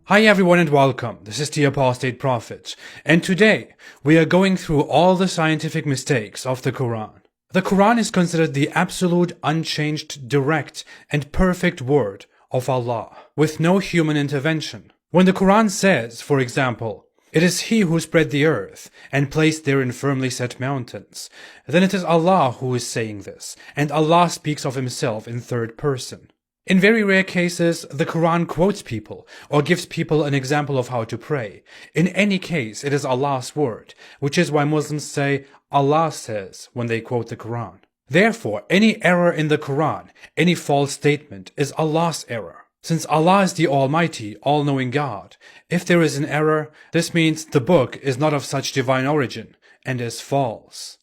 Hi everyone and welcome. This is the Apostate Prophet, and today we are going through all the scientific mistakes of the Quran. The Quran is considered the absolute, unchanged, direct, and perfect word of Allah, with no human intervention. When the Quran says, for example, "It is He who spread the earth and placed therein firmly set mountains," then it is Allah who is saying this, and Allah speaks of Himself in third person. In very rare cases, the Quran quotes people or gives people an example of how to pray. In any case, it is Allah's word, which is why Muslims say Allah says when they quote the Quran. Therefore, any error in the Quran, any false statement, is Allah's error. Since Allah is the Almighty, all-knowing God, if there is an error, this means the book is not of such divine origin and is false.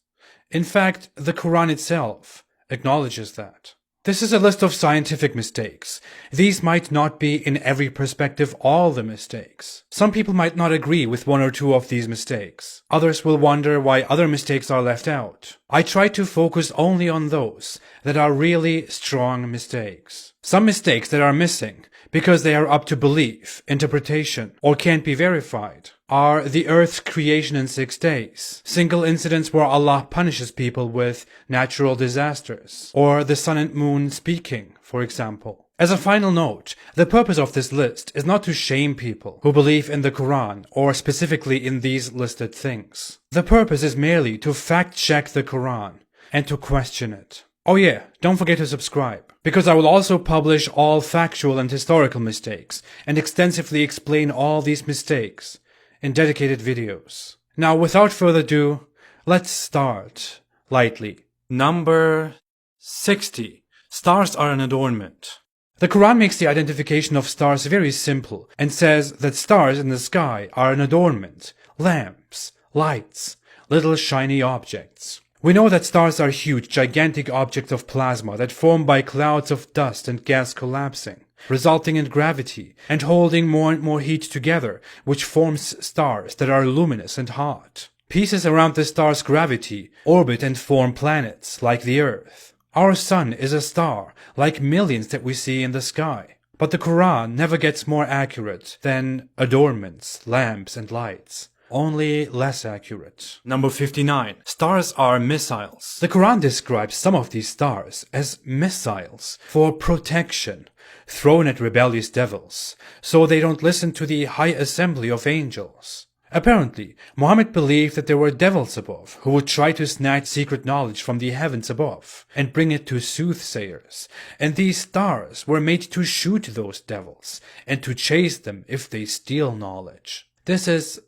In fact, the Quran itself acknowledges that. This is a list of scientific mistakes. These might not be in every perspective all the mistakes. Some people might not agree with one or two of these mistakes. Others will wonder why other mistakes are left out. I try to focus only on those that are really strong mistakes. Some mistakes that are missing, because they are up to belief, interpretation, or can't be verified, are the earth's creation in 6 days, single incidents where Allah punishes people with natural disasters, or the sun and moon speaking, for example. As a final note, the purpose of this list is not to shame people who believe in the Quran or specifically in these listed things. The purpose is merely to fact-check the Quran and to question it. Oh yeah, don't forget to subscribe, because I will also publish all factual and historical mistakes and extensively explain all these mistakes in dedicated videos. Now, without further ado, let's start lightly. Number 60. Stars are an adornment. The Quran makes the identification of stars very simple and says that stars in the sky are an adornment, lamps, lights, little shiny objects. We know that stars are huge, gigantic objects of plasma that form by clouds of dust and gas collapsing, resulting in gravity and holding more and more heat together, which forms stars that are luminous and hot. Pieces around the star's gravity orbit and form planets like the Earth. Our sun is a star, like millions that we see in the sky. But the Quran never gets more accurate than adornments, lamps, and lights. Only less accurate. Number 59. Stars are missiles. The Quran describes some of these stars as missiles for protection, thrown at rebellious devils, so they don't listen to the high assembly of angels. Apparently, Muhammad believed that there were devils above who would try to snatch secret knowledge from the heavens above and bring it to soothsayers, and these stars were made to shoot those devils and to chase them if they steal knowledge. This is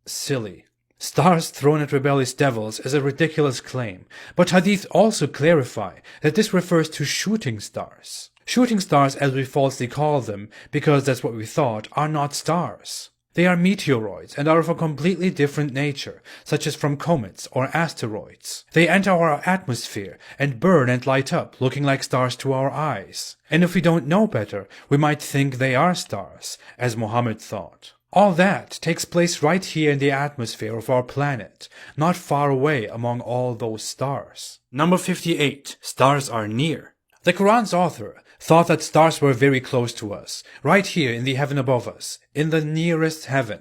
silly. Stars thrown at rebellious devils is a ridiculous claim, but Hadith also clarify that this refers to shooting stars. Shooting stars, as we falsely call them, because that's what we thought, are not stars. They are meteoroids and are of a completely different nature, such as from comets or asteroids. They enter our atmosphere and burn and light up, looking like stars to our eyes. And if we don't know better, we might think they are stars, as Muhammad thought. All that takes place right here in the atmosphere of our planet, not far away among all those stars. Number 58. Stars are near. The Quran's author thought that stars were very close to us, right here in the heaven above us, in the nearest heaven.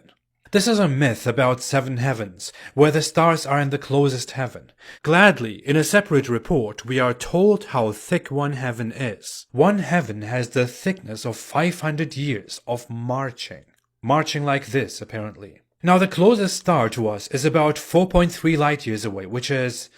This is a myth about 7 heavens, where the stars are in the closest heaven. Gladly, in a separate report, we are told how thick one heaven is. One heaven has the thickness of 500 years of marching. Marching like this, apparently. Now, the closest star to us is about 4.3 light years away, which is...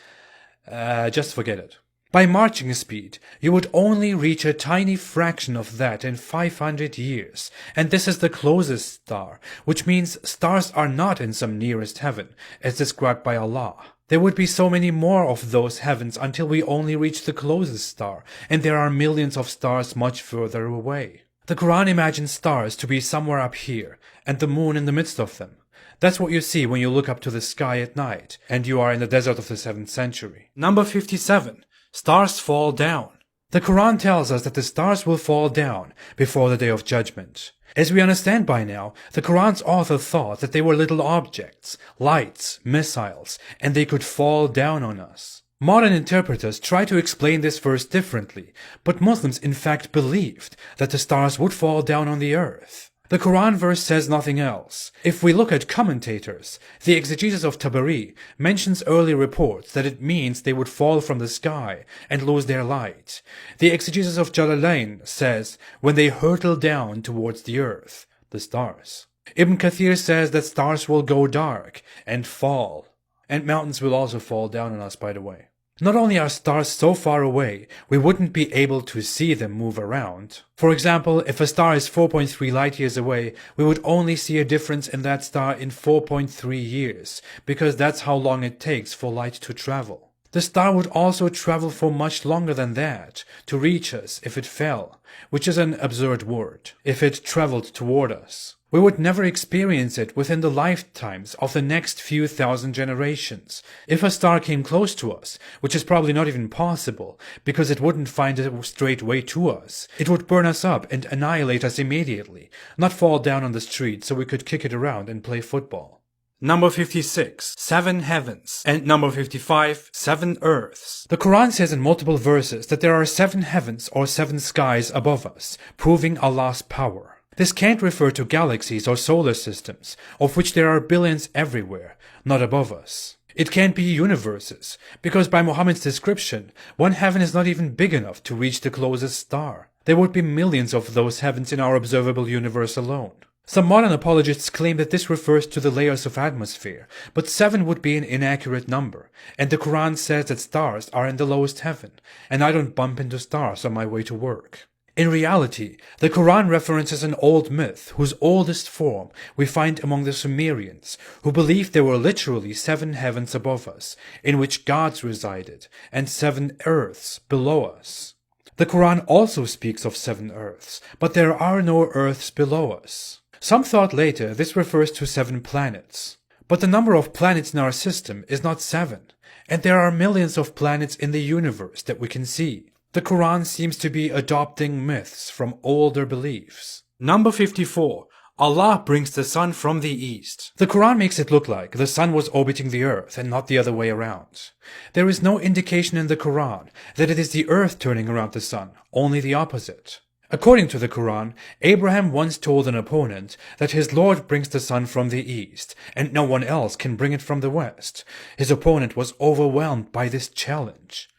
just forget it. By marching speed, you would only reach a tiny fraction of that in 500 years, and this is the closest star, which means stars are not in some nearest heaven, as described by Allah. There would be so many more of those heavens until we only reach the closest star, and there are millions of stars much further away. The Quran imagines stars to be somewhere up here, and the moon in the midst of them. That's what you see when you look up to the sky at night, and you are in the desert of the 7th century. Number 57. Stars fall down. The Quran tells us that the stars will fall down before the Day of Judgment. As we understand by now, the Quran's author thought that they were little objects, lights, missiles, and they could fall down on us. Modern interpreters try to explain this verse differently, but Muslims in fact believed that the stars would fall down on the earth. The Quran verse says nothing else. If we look at commentators, the exegesis of Tabari mentions early reports that it means they would fall from the sky and lose their light. The exegesis of Jalalain says when they hurtle down towards the earth, the stars. Ibn Kathir says that stars will go dark and fall. And mountains will also fall down on us, by the way. Not only are stars so far away, we wouldn't be able to see them move around. For example, if a star is 4.3 light years away, we would only see a difference in that star in 4.3 years, because that's how long it takes for light to travel. The star would also travel for much longer than that to reach us if it fell, which is an absurd word, if it traveled toward us. We would never experience it within the lifetimes of the next few thousand generations. If a star came close to us, which is probably not even possible, because it wouldn't find a straight way to us, it would burn us up and annihilate us immediately, not fall down on the street so we could kick it around and play football. Number 56, 7 heavens, and number 55, 7 earths. The Quran says in multiple verses that there are 7 heavens or 7 skies above us, proving Allah's power. This can't refer to galaxies or solar systems, of which there are billions everywhere, not above us. It can't be universes, because by Muhammad's description, one heaven is not even big enough to reach the closest star. There would be millions of those heavens in our observable universe alone. Some modern apologists claim that this refers to the layers of atmosphere, but 7 would be an inaccurate number, and the Quran says that stars are in the lowest heaven, and I don't bump into stars on my way to work. In reality, the Quran references an old myth whose oldest form we find among the Sumerians, who believed there were literally 7 heavens above us, in which gods resided, and 7 earths below us. The Quran also speaks of 7 earths, but there are no earths below us. Some thought later this refers to 7 planets. But the number of planets in our system is not 7, and there are millions of planets in the universe that we can see. The Quran seems to be adopting myths from older beliefs. Number 54. Allah brings the sun from the east. The Quran makes it look like the sun was orbiting the earth and not the other way around. There is no indication in the Quran that it is the earth turning around the sun, only the opposite. According to the Quran, Abraham once told an opponent that his Lord brings the sun from the east, and no one else can bring it from the west. His opponent was overwhelmed by this challenge.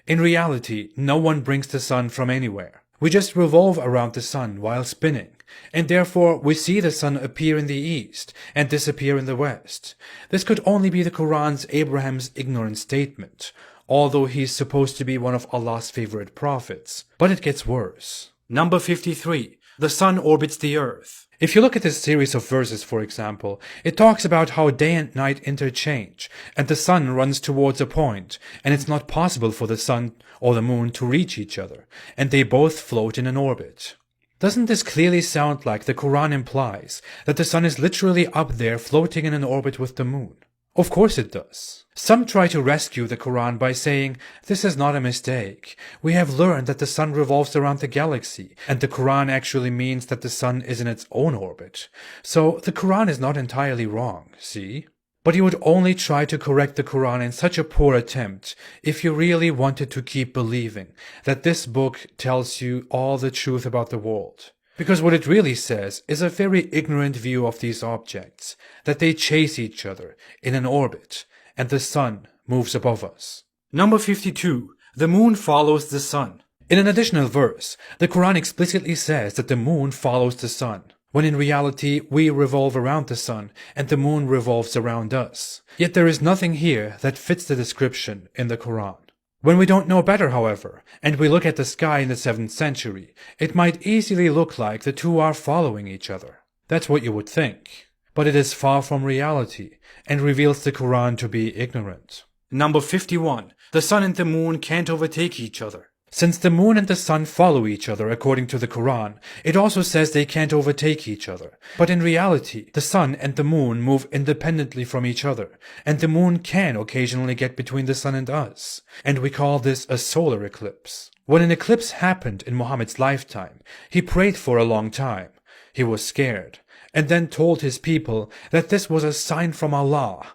In reality, no one brings the sun from anywhere. We just revolve around the sun while spinning, and therefore we see the sun appear in the east and disappear in the west. This could only be the Quran's Abraham's ignorant statement, although he is supposed to be one of Allah's favorite prophets. But it gets worse. Number 53. The sun orbits the earth. If you look at this series of verses, for example, it talks about how day and night interchange, and the sun runs towards a point, and it's not possible for the sun or the moon to reach each other, and they both float in an orbit. Doesn't this clearly sound like the Quran implies that the sun is literally up there floating in an orbit with the moon? Of course it does. Some try to rescue the Quran by saying, this is not a mistake. We have learned that the sun revolves around the galaxy, and the Quran actually means that the sun is in its own orbit. So the Quran is not entirely wrong, see? But you would only try to correct the Quran in such a poor attempt if you really wanted to keep believing that this book tells you all the truth about the world. Because what it really says is a very ignorant view of these objects, that they chase each other in an orbit, and the sun moves above us. Number 52. The moon follows the sun. In an additional verse, the Quran explicitly says that the moon follows the sun, when in reality we revolve around the sun and the moon revolves around us. Yet there is nothing here that fits the description in the Quran. When we don't know better, however, and we look at the sky in the 7th century, it might easily look like the two are following each other. That's what you would think. But it is far from reality, and reveals the Quran to be ignorant. Number 51. The sun and the moon can't overtake each other. Since the moon and the sun follow each other according to the Quran, it also says they can't overtake each other. But in reality, the sun and the moon move independently from each other, and the moon can occasionally get between the sun and us. And we call this a solar eclipse. When an eclipse happened in Muhammad's lifetime, he prayed for a long time. He was scared, and then told his people that this was a sign from Allah,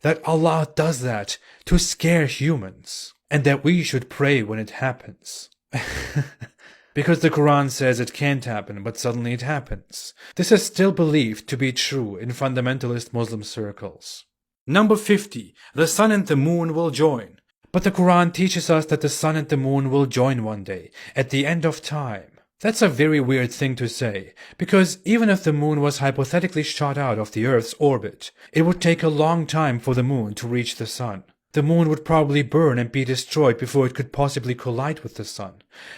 that Allah does that to scare humans, and that we should pray when it happens. because the Quran says it can't happen, but suddenly it happens. This is still believed to be true in fundamentalist Muslim circles. Number 50. The sun and the moon will join. But the Quran teaches us that the sun and the moon will join one day, at the end of time. That's a very weird thing to say, because even if the moon was hypothetically shot out of the Earth's orbit, it would take a long time for the moon to reach the sun. The moon would probably burn and be destroyed before it could possibly collide with the sun.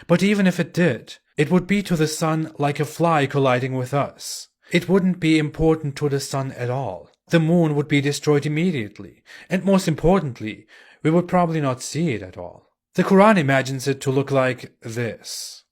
But even if it did, it would be to the sun like a fly colliding with us. It wouldn't be important to the sun at all. The moon would be destroyed immediately, and most importantly, we would probably not see it at all. The Quran imagines it to look like this,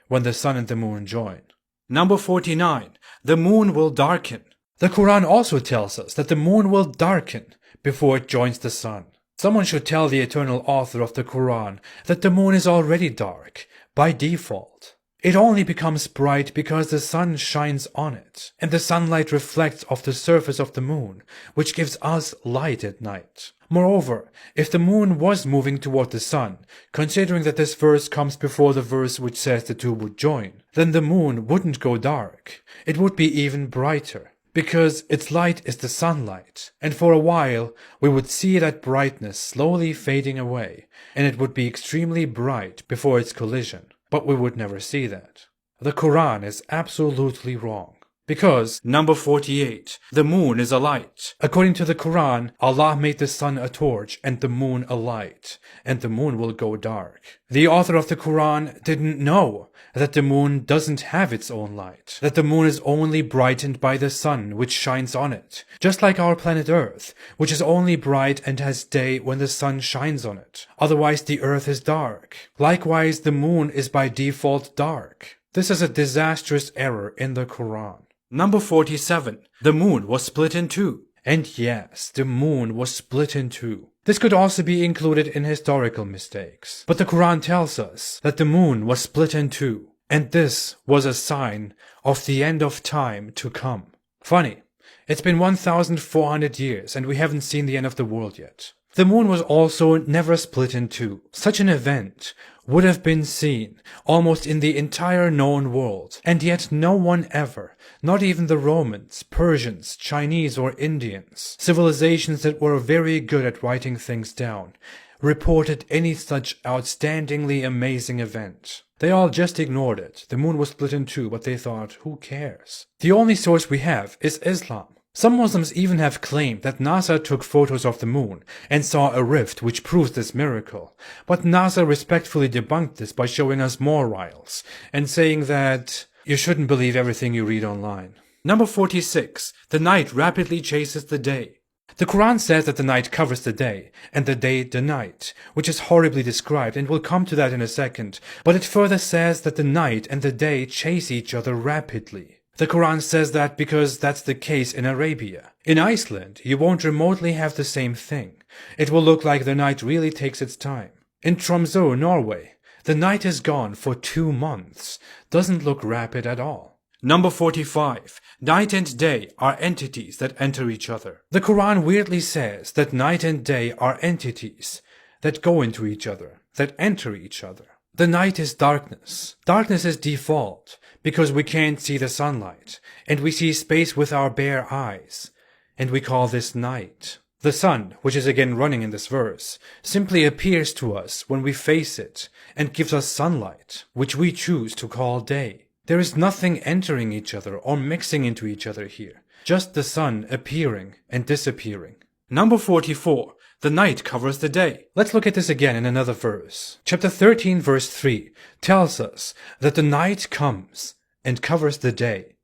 when the sun and the moon join. Number 49. The moon will darken. The Quran also tells us that the moon will darken before it joins the sun. Someone should tell the eternal author of the Quran that the moon is already dark, by default. It only becomes bright because the sun shines on it, and the sunlight reflects off the surface of the moon, which gives us light at night. Moreover, if the moon was moving toward the sun, considering that this verse comes before the verse which says the two would join, then the moon wouldn't go dark. It would be even brighter, because its light is the sunlight, and for a while we would see that brightness slowly fading away, and it would be extremely bright before its collision. But we would never see that. The Quran is absolutely wrong. Because, number 48, the moon is a light. According to the Quran, Allah made the sun a torch and the moon a light, and the moon will go dark. The author of the Quran didn't know that the moon doesn't have its own light, that the moon is only brightened by the sun which shines on it, just like our planet Earth, which is only bright and has day when the sun shines on it. Otherwise the Earth is dark. Likewise, the moon is by default dark. This is a disastrous error in the Quran. Number 47. The moon was split in two. And yes, the moon was split in two. This could also be included in historical mistakes. But the Quran tells us that the moon was split in two, and this was a sign of the end of time to come. Funny, it's been 1,400 years and we haven't seen the end of the world yet. The moon was also never split in two. Such an event would have been seen almost in the entire known world, and yet no one ever, not even the Romans, Persians, Chinese or Indians, civilizations that were very good at writing things down, reported any such outstandingly amazing event. They all just ignored it. The moon was split in two, but they thought, who cares? The only source we have is Islam. Some Muslims even have claimed that NASA took photos of the moon and saw a rift which proves this miracle, but NASA respectfully debunked this by showing us more riles and saying that you shouldn't believe everything you read online. Number 46. The night rapidly chases the day. The Quran says that the night covers the day, and the day the night, which is horribly described, and we'll come to that in a second, but it further says that the night and the day chase each other rapidly. The Quran says that because that's the case in Arabia. In Iceland, you won't remotely have the same thing. It will look like the night really takes its time. In Tromsø, Norway, the night is gone for 2 months. Doesn't look rapid at all. Number 45. Night and day are entities that enter each other. The Quran weirdly says that night and day are entities that go into each other, that enter each other. The night is darkness. Darkness is default, because we can't see the sunlight, and we see space with our bare eyes, and we call this night. The sun, which is again running in this verse, simply appears to us when we face it, and gives us sunlight, which we choose to call day. There is nothing entering each other or mixing into each other here, just the sun appearing and disappearing. Number 44. The night covers the day. Let's look at this again in another verse. Chapter 13 verse 3 tells us that the night comes and covers the day,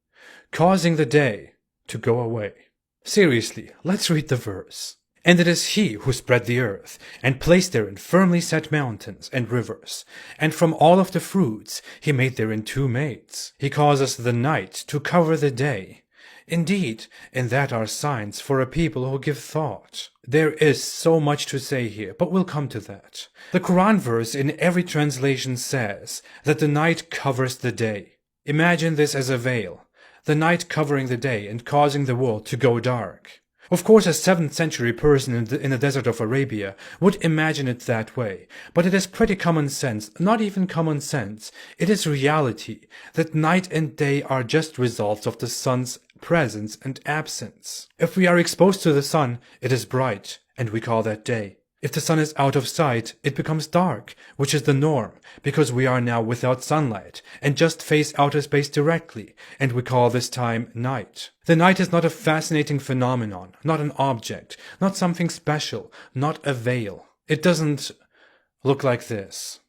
causing the day to go away. Seriously, let's read the verse. And it is he who spread the earth, and placed therein firmly set mountains and rivers, and from all of the fruits he made therein 2 mates. He causes the night to cover the day. Indeed, in that are signs for a people who give thought. There is so much to say here, but we'll come to that. The Quran verse in every translation says that the night covers the day. Imagine this as a veil, the night covering the day and causing the world to go dark. Of course, a 7th century person in the desert of Arabia would imagine it that way, but it is pretty common sense, not even common sense, it is reality, that night and day are just results of the sun's presence and absence. If we are exposed to the sun, it is bright, and we call that day. If the sun is out of sight, it becomes dark, which is the norm, because we are now without sunlight, and just face outer space directly, and we call this time night. The night is not a fascinating phenomenon, not an object, not something special, not a veil. It doesn't look like this.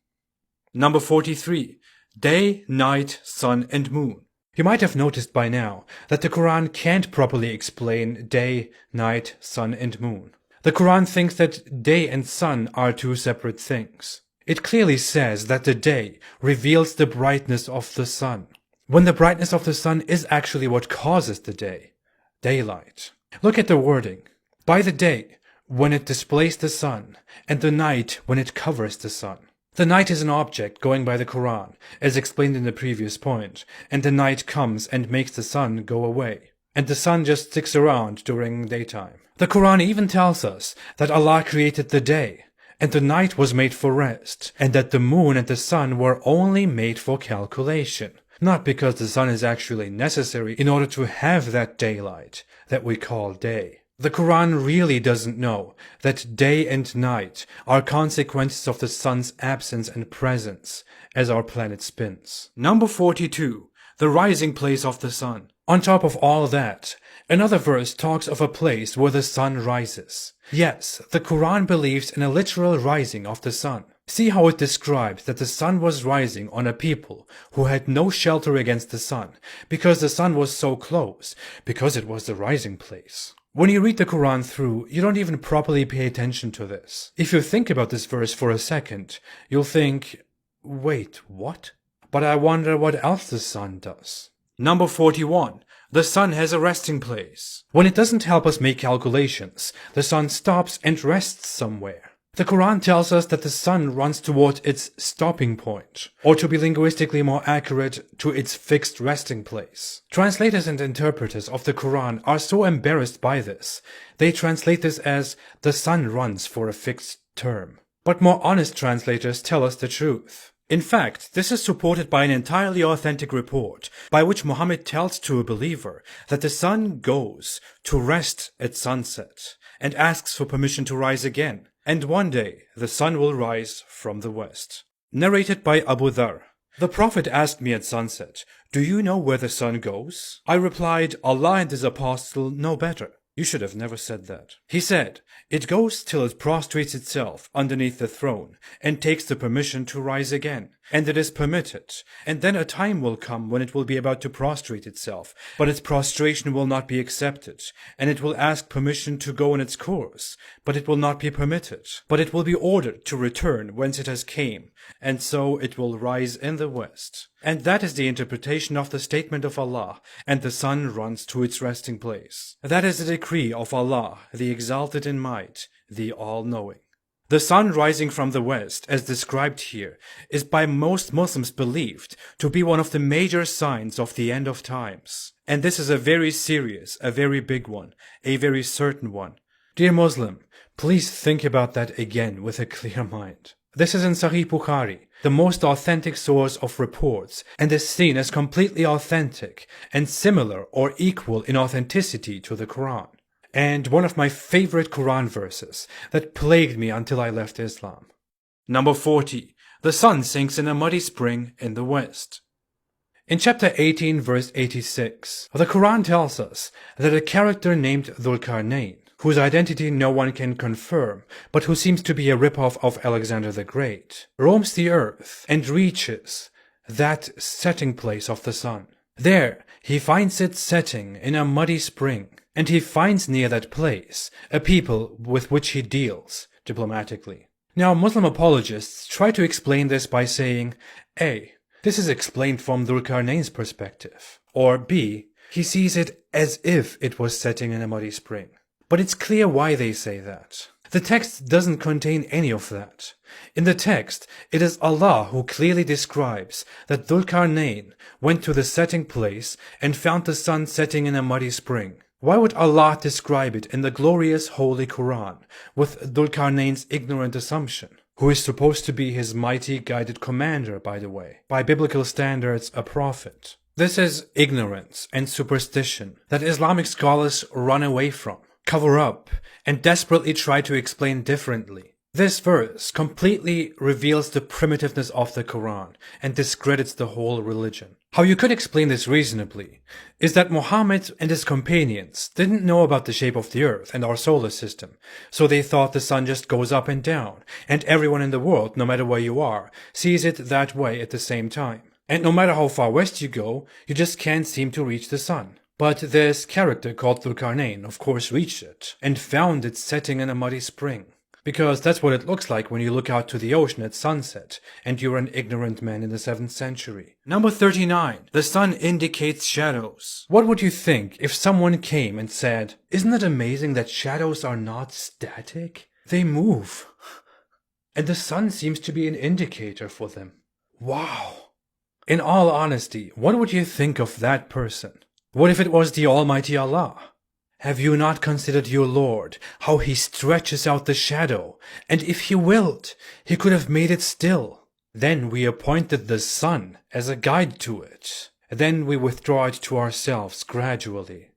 Number 43. Day, night, sun, and moon. You might have noticed by now that the Quran can't properly explain day, night, sun, and moon. The Quran thinks that day and sun are two separate things. It clearly says that the day reveals the brightness of the sun, when the brightness of the sun is actually what causes the day, daylight. Look at the wording. By the day, when it displays the sun, and the night when it covers the sun. The night is an object going by the Quran, as explained in the previous point, and the night comes and makes the sun go away, and the sun just sticks around during daytime. The Quran even tells us that Allah created the day, and the night was made for rest, and that the moon and the sun were only made for calculation, not because the sun is actually necessary in order to have that daylight that we call day. The Quran really doesn't know that day and night are consequences of the sun's absence and presence as our planet spins. Number 42. The rising place of the sun. On top of all that, another verse talks of a place where the sun rises. Yes, the Quran believes in a literal rising of the sun. See how it describes that the sun was rising on a people who had no shelter against the sun, because the sun was so close, because it was the rising place. When you read the Quran through, you don't even properly pay attention to this. If you think about this verse for a second, you'll think, wait, what? But I wonder what else the sun does. Number 41. The sun has a resting place. When it doesn't help us make calculations, the sun stops and rests somewhere. The Quran tells us that the sun runs toward its stopping point, or to be linguistically more accurate, to its fixed resting place. Translators and interpreters of the Quran are so embarrassed by this, they translate this as the sun runs for a fixed term. But more honest translators tell us the truth. In fact, this is supported by an entirely authentic report by which Muhammad tells to a believer that the sun goes to rest at sunset and asks for permission to rise again, and one day the sun will rise from the west. Narrated by Abu Dhar. The Prophet asked me at sunset, "Do you know where the sun goes?" I replied, "Allah and His Apostle know better." You should have never said that. He said, "It goes till it prostrates itself underneath the throne and takes the permission to rise again. And it is permitted. And then a time will come when it will be about to prostrate itself, but its prostration will not be accepted. And it will ask permission to go on its course, but it will not be permitted. But it will be ordered to return whence it has came, and so it will rise in the west." And that is the interpretation of the statement of Allah, and the sun runs to its resting place. That is the decree of Allah, the exalted in might, the all-knowing. The sun rising from the west, as described here, is by most Muslims believed to be one of the major signs of the end of times. And this is a very serious, a very big one, a very certain one. Dear Muslim, please think about that again with a clear mind. This is in Sahih Bukhari, the most authentic source of reports, and is seen as completely authentic and similar or equal in authenticity to the Quran. And one of my favorite Quran verses that plagued me until I left Islam. Number 40. The sun sinks in a muddy spring in the west. In chapter 18, verse 86, the Quran tells us that a character named Dhul Qarnayn, whose identity no one can confirm, but who seems to be a ripoff of Alexander the Great, roams the earth and reaches that setting place of the sun. There, he finds it setting in a muddy spring, and he finds near that place a people with which he deals diplomatically. Now, Muslim apologists try to explain this by saying, A. This is explained from Dhul Qarnayn's perspective, or B. He sees it as if it was setting in a muddy spring. But it's clear why they say that. The text doesn't contain any of that. In the text, it is Allah who clearly describes that Dhul Qarnayn went to the setting place and found the sun setting in a muddy spring. Why would Allah describe it in the glorious Holy Quran with Dhul-Qarnayn's ignorant assumption, who is supposed to be his mighty guided commander, by the way, by biblical standards a prophet? This is ignorance and superstition that Islamic scholars run away from, cover up, and desperately try to explain differently. This verse completely reveals the primitiveness of the Quran and discredits the whole religion. How you could explain this reasonably is that Muhammad and his companions didn't know about the shape of the earth and our solar system, so they thought the sun just goes up and down, and everyone in the world, no matter where you are, sees it that way at the same time. And no matter how far west you go, you just can't seem to reach the sun. But this character called Dhul-Qarnayn of course reached it, and found it setting in a muddy spring. Because that's what it looks like when you look out to the ocean at sunset, and you're an ignorant man in the 7th century. Number 39. The sun indicates shadows. What would you think if someone came and said, "Isn't it amazing that shadows are not static? They move. And the sun seems to be an indicator for them." Wow. In all honesty, what would you think of that person? What if it was the Almighty Allah? Have you not considered your Lord, how he stretches out the shadow, and if he willed, he could have made it still? Then we appointed the sun as a guide to it. Then we withdraw it to ourselves gradually.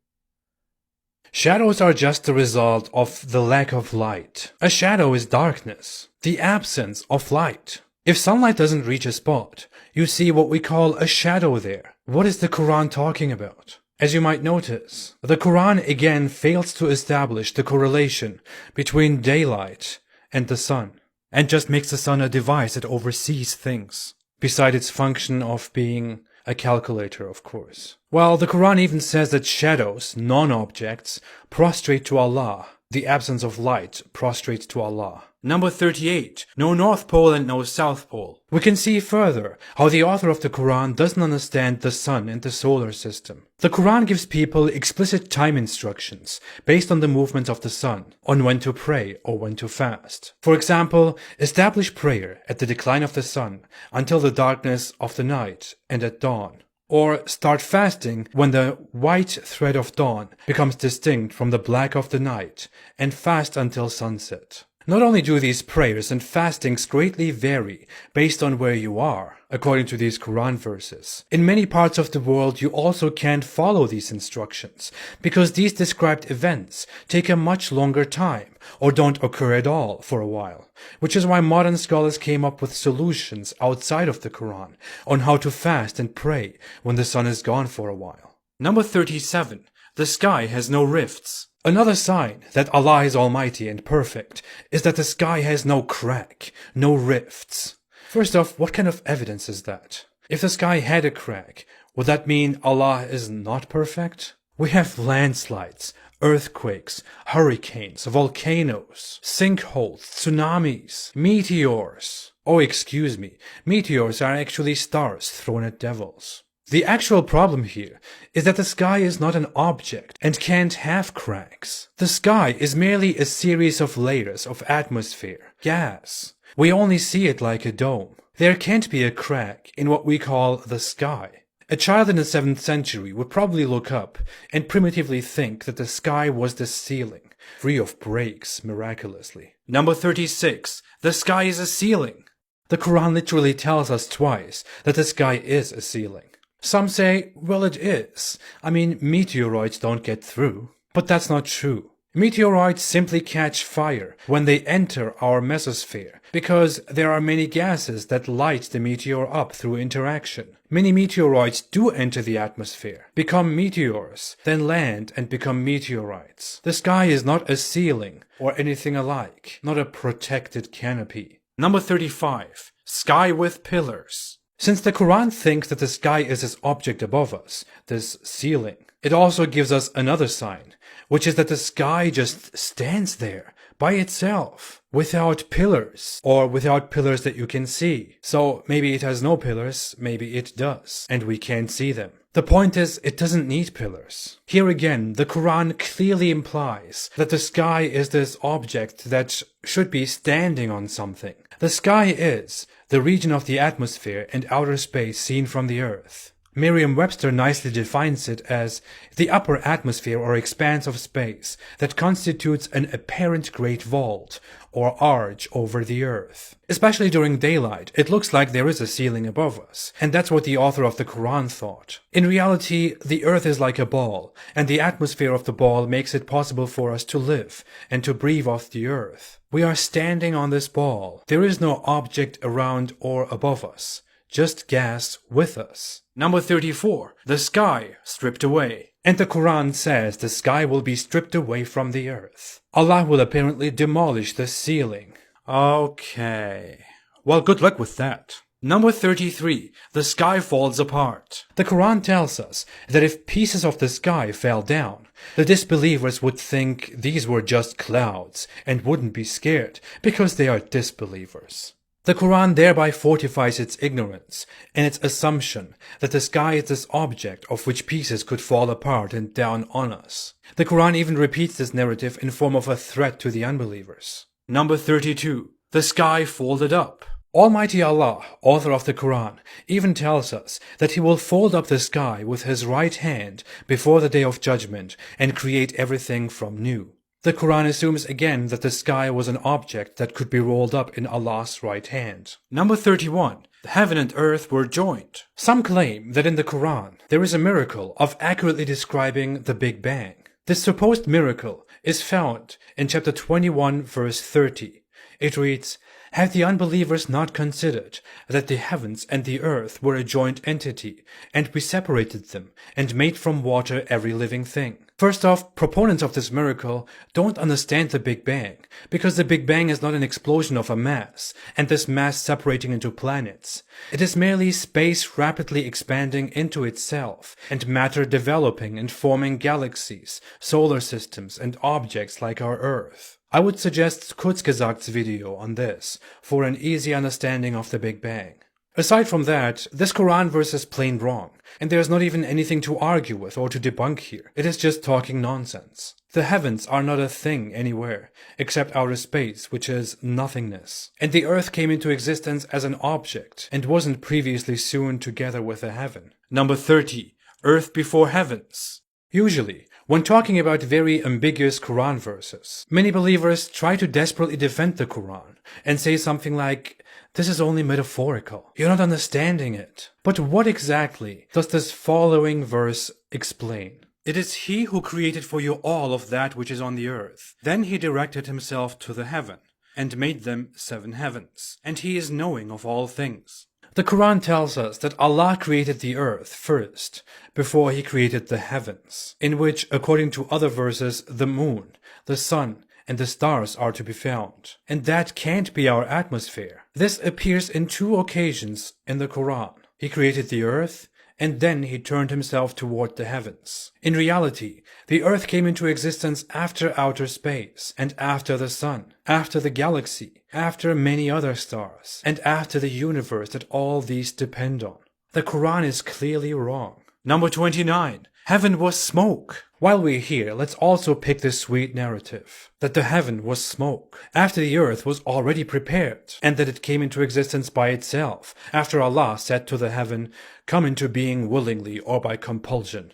Shadows are just the result of the lack of light. A shadow is darkness, the absence of light. If sunlight doesn't reach a spot, you see what we call a shadow there. What is the Quran talking about? As you might notice, the Quran again fails to establish the correlation between daylight and the sun, and just makes the sun a device that oversees things, beside its function of being a calculator, of course. Well, the Quran even says that shadows, non-objects, prostrate to Allah. The absence of light prostrates to Allah. Number 38. No North Pole and no South Pole. We can see further how the author of the Quran doesn't understand the sun and the solar system. The Quran gives people explicit time instructions based on the movements of the sun, on when to pray or when to fast. For example, establish prayer at the decline of the sun until the darkness of the night and at dawn. Or start fasting when the white thread of dawn becomes distinct from the black of the night, and fast until sunset. Not only do these prayers and fastings greatly vary based on where you are, according to these Quran verses, in many parts of the world you also can't follow these instructions, because these described events take a much longer time, or don't occur at all for a while, which is why modern scholars came up with solutions outside of the Quran on how to fast and pray when the sun is gone for a while. Number 37. The sky has no rifts. Another sign that Allah is almighty and perfect is that the sky has no crack, no rifts. First off, what kind of evidence is that? If the sky had a crack, would that mean Allah is not perfect? We have landslides, earthquakes, hurricanes, volcanoes, sinkholes, tsunamis, meteors. Oh, excuse me, meteors are actually stars thrown at devils. The actual problem here is that the sky is not an object and can't have cracks. The sky is merely a series of layers of atmosphere, gas. We only see it like a dome. There can't be a crack in what we call the sky. A child in the 7th century would probably look up and primitively think that the sky was the ceiling, free of breaks miraculously. Number 36. The sky is a ceiling. The Quran literally tells us twice that the sky is a ceiling. Some say, well, it is. I mean, meteoroids don't get through. But that's not true. Meteoroids simply catch fire when they enter our mesosphere, because there are many gases that light the meteor up through interaction. Many meteoroids do enter the atmosphere, become meteors, then land and become meteorites. The sky is not a ceiling or anything alike, not a protected canopy. Number 35. Sky with pillars. Since the Quran thinks that the sky is this object above us, this ceiling, it also gives us another sign, which is that the sky just stands there by itself, without pillars, or without pillars that you can see. So maybe it has no pillars, maybe it does, and we can't see them. The point is, it doesn't need pillars. Here again, the Quran clearly implies that the sky is this object that should be standing on something. The sky is the region of the atmosphere and outer space seen from the earth. Merriam-Webster nicely defines it as the upper atmosphere or expanse of space that constitutes an apparent great vault or arch over the earth. Especially during daylight, it looks like there is a ceiling above us, and that's what the author of the Quran thought. In reality, the earth is like a ball, and the atmosphere of the ball makes it possible for us to live and to breathe off the earth. We are standing on this ball. There is no object around or above us, just gas with us. Number 34. The sky stripped away. And the Quran says the sky will be stripped away from the earth. Allah will apparently demolish the ceiling. Okay. Well, good luck with that. Number 33. The sky falls apart. The Quran tells us that if pieces of the sky fell down, the disbelievers would think these were just clouds and wouldn't be scared because they are disbelievers. The Quran thereby fortifies its ignorance and its assumption that the sky is this object of which pieces could fall apart and down on us. The Quran even repeats this narrative in form of a threat to the unbelievers. Number 32. The sky folded up. Almighty Allah, author of the Quran, even tells us that He will fold up the sky with His right hand before the Day of Judgment and create everything from new. The Quran assumes again that the sky was an object that could be rolled up in Allah's right hand. Number 31. The heaven and earth were joined. Some claim that in the Quran there is a miracle of accurately describing the Big Bang. This supposed miracle is found in chapter 21 verse 30. It reads, "Have the unbelievers not considered that the heavens and the earth were a joint entity, and we separated them, and made from water every living thing?" First off, proponents of this miracle don't understand the Big Bang, because the Big Bang is not an explosion of a mass, and this mass separating into planets. It is merely space rapidly expanding into itself, and matter developing and forming galaxies, solar systems, and objects like our Earth. I would suggest Kurzgesagt's video on this for an easy understanding of the Big Bang. Aside from that, this Quran verse is plain wrong, and there is not even anything to argue with or to debunk here. It is just talking nonsense. The heavens are not a thing anywhere, except outer space, which is nothingness. And the earth came into existence as an object, and wasn't previously sewn together with the heaven. Number 30. Earth before heavens. Usually, when talking about very ambiguous Quran verses, many believers try to desperately defend the Quran and say something like, "This is only metaphorical. You're not understanding it." But what exactly does this following verse explain? It is He who created for you all of that which is on the earth. Then He directed Himself to the heaven, and made them 7 heavens, and He is knowing of all things. The Quran tells us that Allah created the earth first, before He created the heavens, in which, according to other verses, the moon, the sun, and the stars are to be found. And that can't be our atmosphere. This appears in 2 occasions in the Quran. He created the earth, and then He turned Himself toward the heavens. In reality, the earth came into existence after outer space, and after the sun, after the galaxy, after many other stars, and after the universe that all these depend on. The Quran is clearly wrong. Number 29. Heaven was smoke. While we're here, let's also pick this sweet narrative that the heaven was smoke after the earth was already prepared, and that it came into existence by itself after Allah said to the heaven, "Come into being willingly or by compulsion,"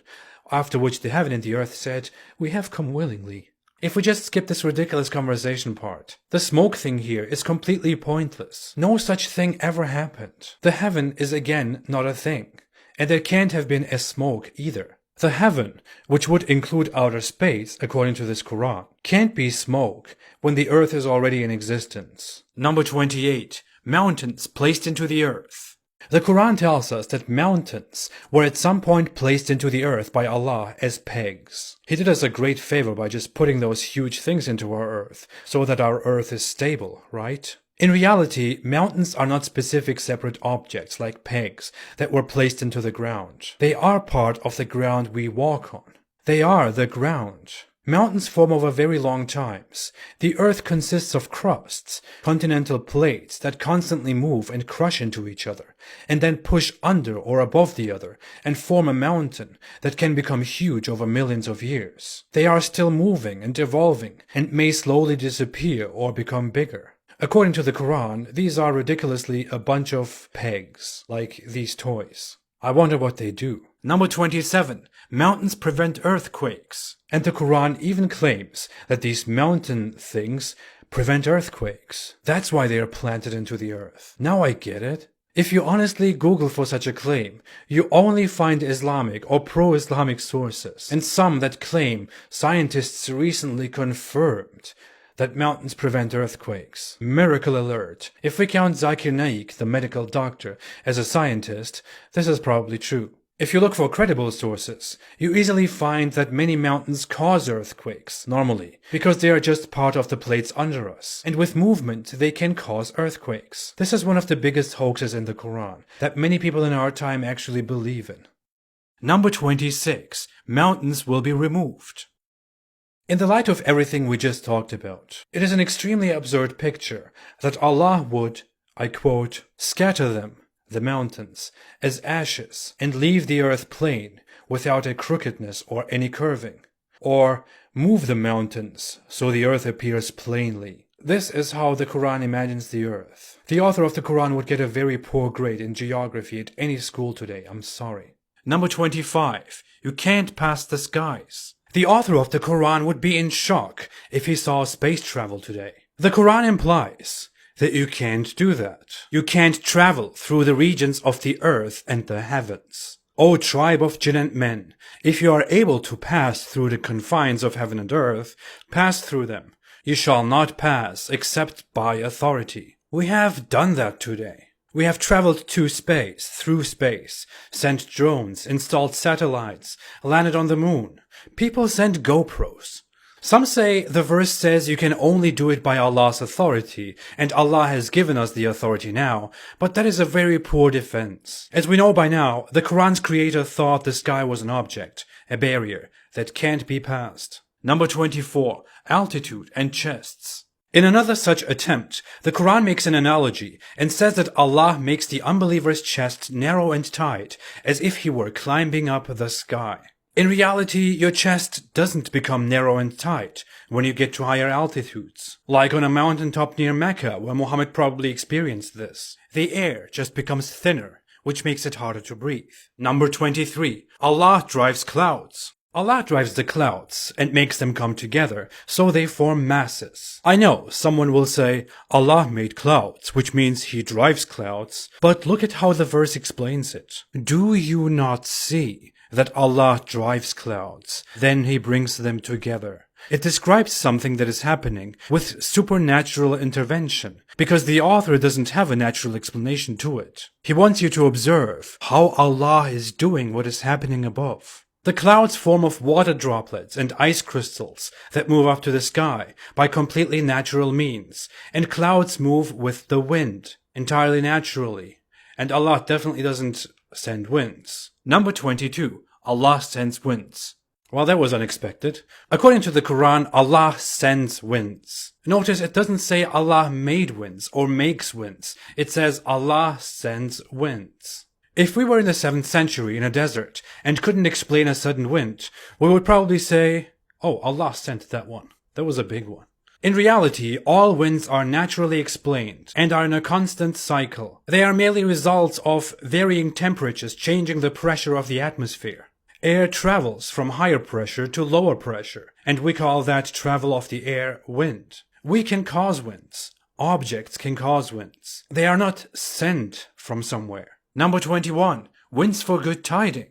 after which the heaven and the earth said, "We have come willingly." If we just skip this ridiculous conversation part, the smoke thing here is completely pointless. No such thing ever happened. The heaven is again not a thing, and there can't have been a smoke either. The heaven, which would include outer space, according to this Quran, can't be smoke when the earth is already in existence. Number 28. Mountains placed into the earth. The Quran tells us that mountains were at some point placed into the earth by Allah as pegs. He did us a great favor by just putting those huge things into our earth, so that our earth is stable, right? In reality, mountains are not specific separate objects like pegs that were placed into the ground. They are part of the ground we walk on. They are the ground. Mountains form over very long times. The earth consists of crusts, continental plates that constantly move and crush into each other, and then push under or above the other, and form a mountain that can become huge over millions of years. They are still moving and evolving, and may slowly disappear or become bigger. According to the Quran, these are ridiculously a bunch of pegs, like these toys. I wonder what they do. Number 27. Mountains prevent earthquakes. And the Quran even claims that these mountain things prevent earthquakes. That's why they are planted into the earth. Now I get it. If you honestly Google for such a claim, you only find Islamic or pro-Islamic sources, and some that claim scientists recently confirmed that mountains prevent earthquakes. Miracle alert. If we count Zakir Naik, the medical doctor, as a scientist, this is probably true. If you look for credible sources, you easily find that many mountains cause earthquakes, normally, because they are just part of the plates under us, and with movement they can cause earthquakes. This is one of the biggest hoaxes in the Quran, that many people in our time actually believe in. Number 26. Mountains will be removed. In the light of everything we just talked about, it is an extremely absurd picture that Allah would, I quote, scatter them, the mountains, as ashes, and leave the earth plain, without a crookedness or any curving, or move the mountains, so the earth appears plainly. This is how the Quran imagines the earth. The author of the Quran would get a very poor grade in geography at any school today, I'm sorry. Number 25. You can't pass the skies. The author of the Quran would be in shock if he saw space travel today. The Quran implies that you can't do that. You can't travel through the regions of the earth and the heavens. O tribe of jinn and men, if you are able to pass through the confines of heaven and earth, pass through them. You shall not pass except by authority. We have done that today. We have traveled to space, through space, sent drones, installed satellites, landed on the moon. People send GoPros. Some say the verse says you can only do it by Allah's authority, and Allah has given us the authority now, but that is a very poor defense. As we know by now, the Quran's creator thought the sky was an object, a barrier, that can't be passed. Number 24. Altitude and chests. In another such attempt, the Quran makes an analogy and says that Allah makes the unbeliever's chest narrow and tight, as if he were climbing up the sky. In reality, your chest doesn't become narrow and tight when you get to higher altitudes. Like on a mountaintop near Mecca, where Muhammad probably experienced this. The air just becomes thinner, which makes it harder to breathe. Number 23. Allah drives clouds. Allah drives the clouds and makes them come together, so they form masses. I know someone will say, Allah made clouds, which means he drives clouds, but look at how the verse explains it. Do you not see that Allah drives clouds, then he brings them together? It describes something that is happening with supernatural intervention, because the author doesn't have a natural explanation to it. He wants you to observe how Allah is doing what is happening above. The clouds form of water droplets and ice crystals that move up to the sky by completely natural means, and clouds move with the wind, entirely naturally. And Allah definitely doesn't send winds. Number 22. Allah sends winds. Well, that was unexpected. According to the Quran, Allah sends winds. Notice it doesn't say Allah made winds or makes winds. It says Allah sends winds. If we were in the 7th century in a desert and couldn't explain a sudden wind, we would probably say, oh, Allah sent that one. That was a big one. In reality, all winds are naturally explained and are in a constant cycle. They are merely results of varying temperatures changing the pressure of the atmosphere. Air travels from higher pressure to lower pressure, and we call that travel of the air wind. We can cause winds. Objects can cause winds. They are not sent from somewhere. Number 21. Winds for good tiding.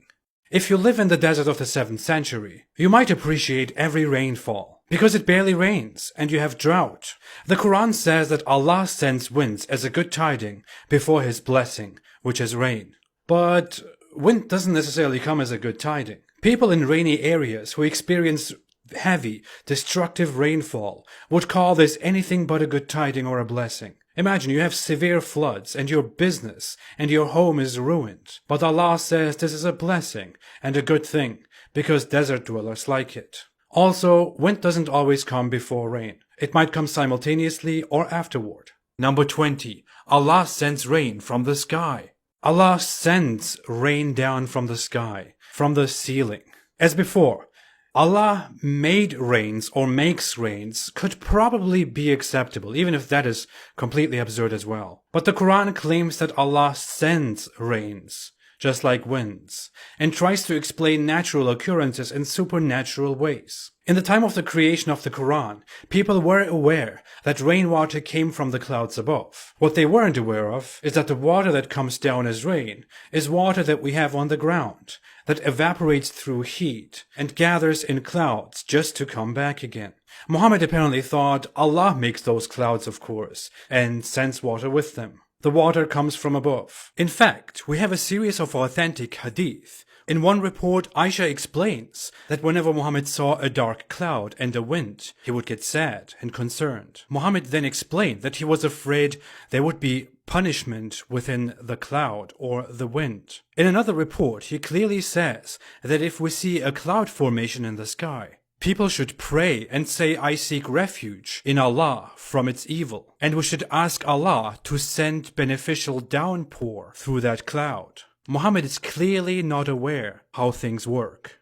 If you live in the desert of the 7th century, you might appreciate every rainfall, because it barely rains and you have drought. The Quran says that Allah sends winds as a good tiding before his blessing, which is rain. But wind doesn't necessarily come as a good tiding. People in rainy areas who experience heavy, destructive rainfall would call this anything but a good tiding or a blessing. Imagine you have severe floods and your business and your home is ruined. But Allah says this is a blessing and a good thing because desert dwellers like it. Also, wind doesn't always come before rain. It might come simultaneously or afterward. Number 20. Allah sends rain from the sky. Allah sends rain down from the sky, from the ceiling. As before, Allah made rains or makes rains could probably be acceptable, even if that is completely absurd as well. But the Quran claims that Allah sends rains just like winds, and tries to explain natural occurrences in supernatural ways. In the time of the creation of the Quran, people were aware that rainwater came from the clouds above. What they weren't aware of is that the water that comes down as rain is water that we have on the ground, that evaporates through heat and gathers in clouds just to come back again. Muhammad apparently thought Allah makes those clouds, of course, and sends water with them. The water comes from above. In fact, we have a series of authentic hadith. In one report, Aisha explains that whenever Muhammad saw a dark cloud and a wind, he would get sad and concerned. Muhammad then explained that he was afraid there would be punishment within the cloud or the wind. In another report, he clearly says that if we see a cloud formation in the sky, people should pray and say, "I seek refuge in Allah from its evil," and we should ask Allah to send beneficial downpour through that cloud. Muhammad is clearly not aware how things work.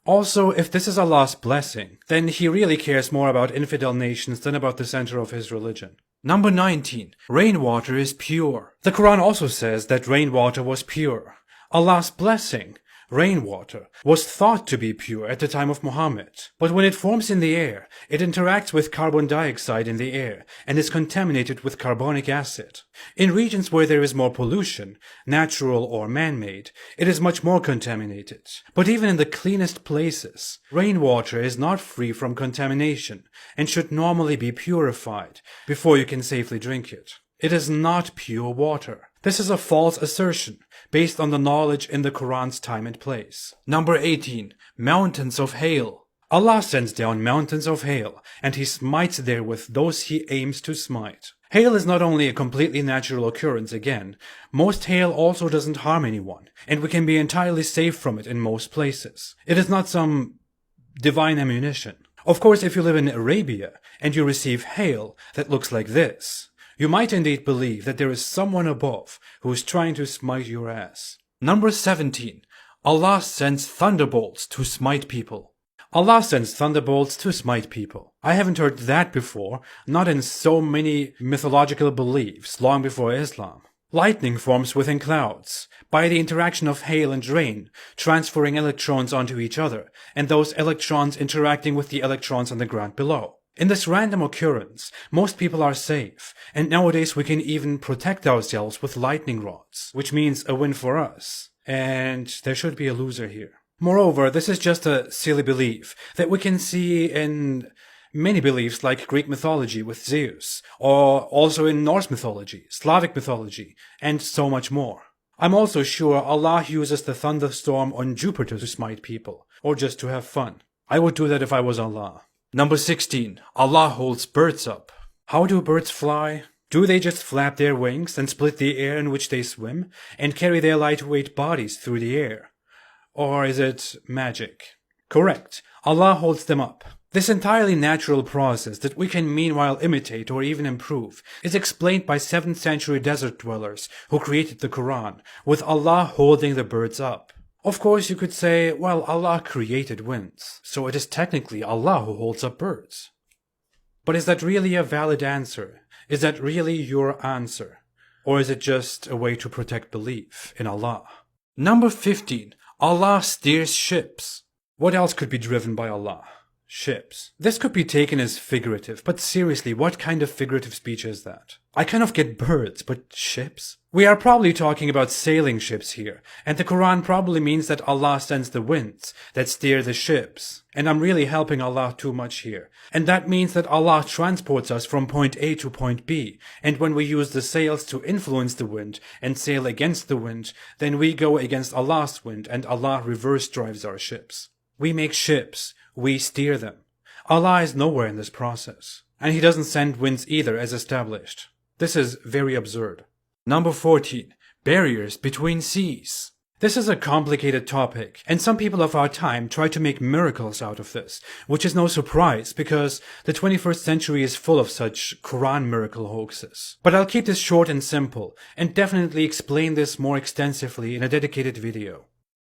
Also, if this is Allah's blessing, then he really cares more about infidel nations than about the center of his religion. Number 19. Rainwater is pure. The Quran also says that rainwater was pure. Allah's blessing, rainwater, was thought to be pure at the time of Muhammad. But when it forms in the air, it interacts with carbon dioxide in the air and is contaminated with carbonic acid. In regions where there is more pollution, natural or man-made, it is much more contaminated. But even in the cleanest places, rainwater is not free from contamination and should normally be purified before you can safely drink it. It is not pure water. This is a false assertion based on the knowledge in the Quran's time and place. Number 18. Mountains of hail. Allah sends down mountains of hail, and he smites therewith those he aims to smite. Hail is not only a completely natural occurrence again, most hail also doesn't harm anyone, and we can be entirely safe from it in most places. It is not some divine ammunition. Of course, if you live in Arabia and you receive hail that looks like this, you might indeed believe that there is someone above who is trying to smite your ass. Number 17. Allah sends thunderbolts to smite people. Allah sends thunderbolts to smite people. I haven't heard that before, not in so many mythological beliefs long before Islam. Lightning forms within clouds, by the interaction of hail and rain, transferring electrons onto each other, and those electrons interacting with the electrons on the ground below. In this random occurrence, most people are safe, and nowadays we can even protect ourselves with lightning rods, which means a win for us. And there should be a loser here. Moreover, this is just a silly belief that we can see in many beliefs like Greek mythology with Zeus, or also in Norse mythology, Slavic mythology, and so much more. I'm also sure Allah uses the thunderstorm on Jupiter to smite people, or just to have fun. I would do that if I was Allah. Number 16. Allah holds birds up. How do birds fly? Do they just flap their wings and split the air in which they swim and carry their lightweight bodies through the air? Or is it magic? Correct. Allah holds them up. This entirely natural process that we can meanwhile imitate or even improve is explained by 7th century desert dwellers who created the Quran, with Allah holding the birds up. Of course, you could say, well, Allah created winds, so it is technically Allah who holds up birds. But is that really a valid answer? Is that really your answer? Or is it just a way to protect belief in Allah? Number 15. Allah steers ships. What else could be driven by Allah? Ships. This could be taken as figurative, but seriously, what kind of figurative speech is that? I kind of get birds, but ships? We are probably talking about sailing ships here, and the Quran probably means that Allah sends the winds that steer the ships. And I'm really helping Allah too much here. And that means that Allah transports us from point A to point B, and when we use the sails to influence the wind and sail against the wind, then we go against Allah's wind, and Allah reverse drives our ships. We make ships. We steer them. Allah is nowhere in this process. And He doesn't send winds either, as established. This is very absurd. Number 14. Barriers between seas. This is a complicated topic, and some people of our time try to make miracles out of this, which is no surprise because the 21st century is full of such Quran miracle hoaxes. But I'll keep this short and simple, and definitely explain this more extensively in a dedicated video.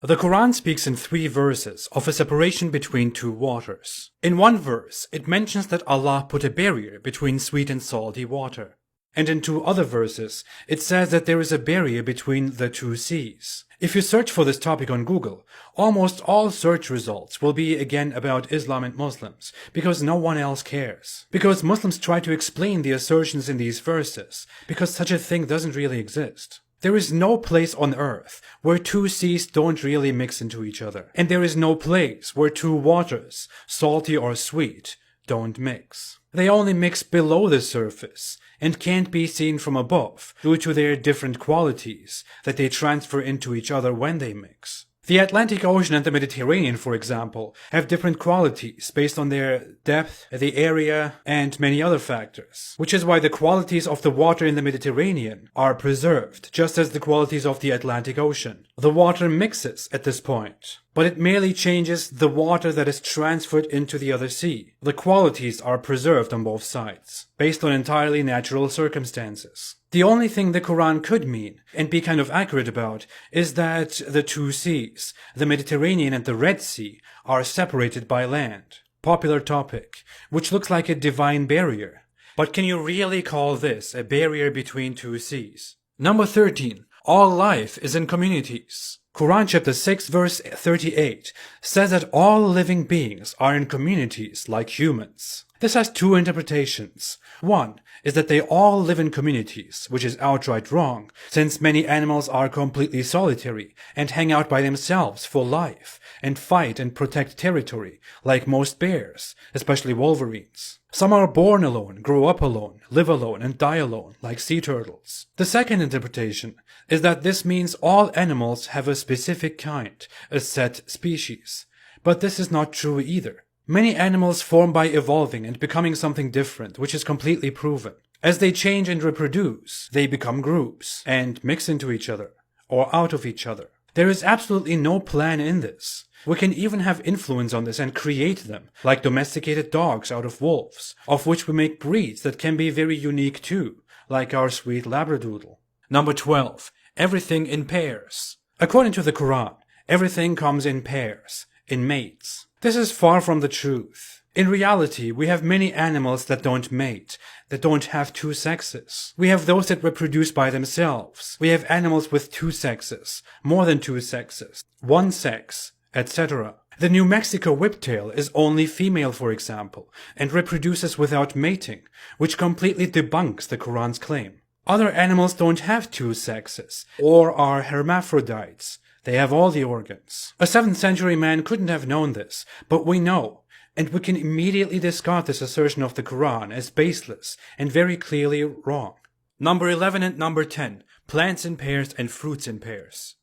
The Quran speaks in 3 verses of a separation between 2 waters. In one verse, it mentions that Allah put a barrier between sweet and salty water. And in two other verses, it says that there is a barrier between the two seas. If you search for this topic on Google, almost all search results will be again about Islam and Muslims, because no one else cares. Because Muslims try to explain the assertions in these verses, because such a thing doesn't really exist. There is no place on earth where two seas don't really mix into each other. And there is no place where two waters, salty or sweet, don't mix. They only mix below the surface and can't be seen from above due to their different qualities that they transfer into each other when they mix. The Atlantic Ocean and the Mediterranean, for example, have different qualities based on their depth, the area, and many other factors, which is why the qualities of the water in the Mediterranean are preserved, just as the qualities of the Atlantic Ocean. The water mixes at this point, but it merely changes the water that is transferred into the other sea. The qualities are preserved on both sides, based on entirely natural circumstances. The only thing the Quran could mean, and be kind of accurate about, is that the two seas, the Mediterranean and the Red Sea, are separated by land. Popular topic, which looks like a divine barrier. But can you really call this a barrier between two seas? Number 13. All life is in communities. Quran chapter 6 verse 38 says that all living beings are in communities like humans. This has two interpretations. One is that they all live in communities, which is outright wrong, since many animals are completely solitary and hang out by themselves for life and fight and protect territory, like most bears, especially wolverines. Some are born alone, grow up alone, live alone, and die alone, like sea turtles. The second interpretation is that this means all animals have a specific kind, a set species. But this is not true either. Many animals form by evolving and becoming something different, which is completely proven. As they change and reproduce, they become groups and mix into each other, or out of each other. There is absolutely no plan in this. We can even have influence on this and create them, like domesticated dogs out of wolves, of which we make breeds that can be very unique too, like our sweet Labradoodle. Number 12. Everything in pairs. According to the Quran, everything comes in pairs, in mates. This is far from the truth. In reality, we have many animals that don't mate, that don't have two sexes. We have those that reproduce by themselves. We have animals with two sexes, more than two sexes, one sex, etc. The New Mexico whiptail is only female, for example, and reproduces without mating, which completely debunks the Quran's claim. Other animals don't have two sexes, or are hermaphrodites. They have all the organs. A 7th century man couldn't have known this, but we know, and we can immediately discard this assertion of the Quran as baseless and very clearly wrong. Number 11 and number 10, plants in pairs and fruits in pairs.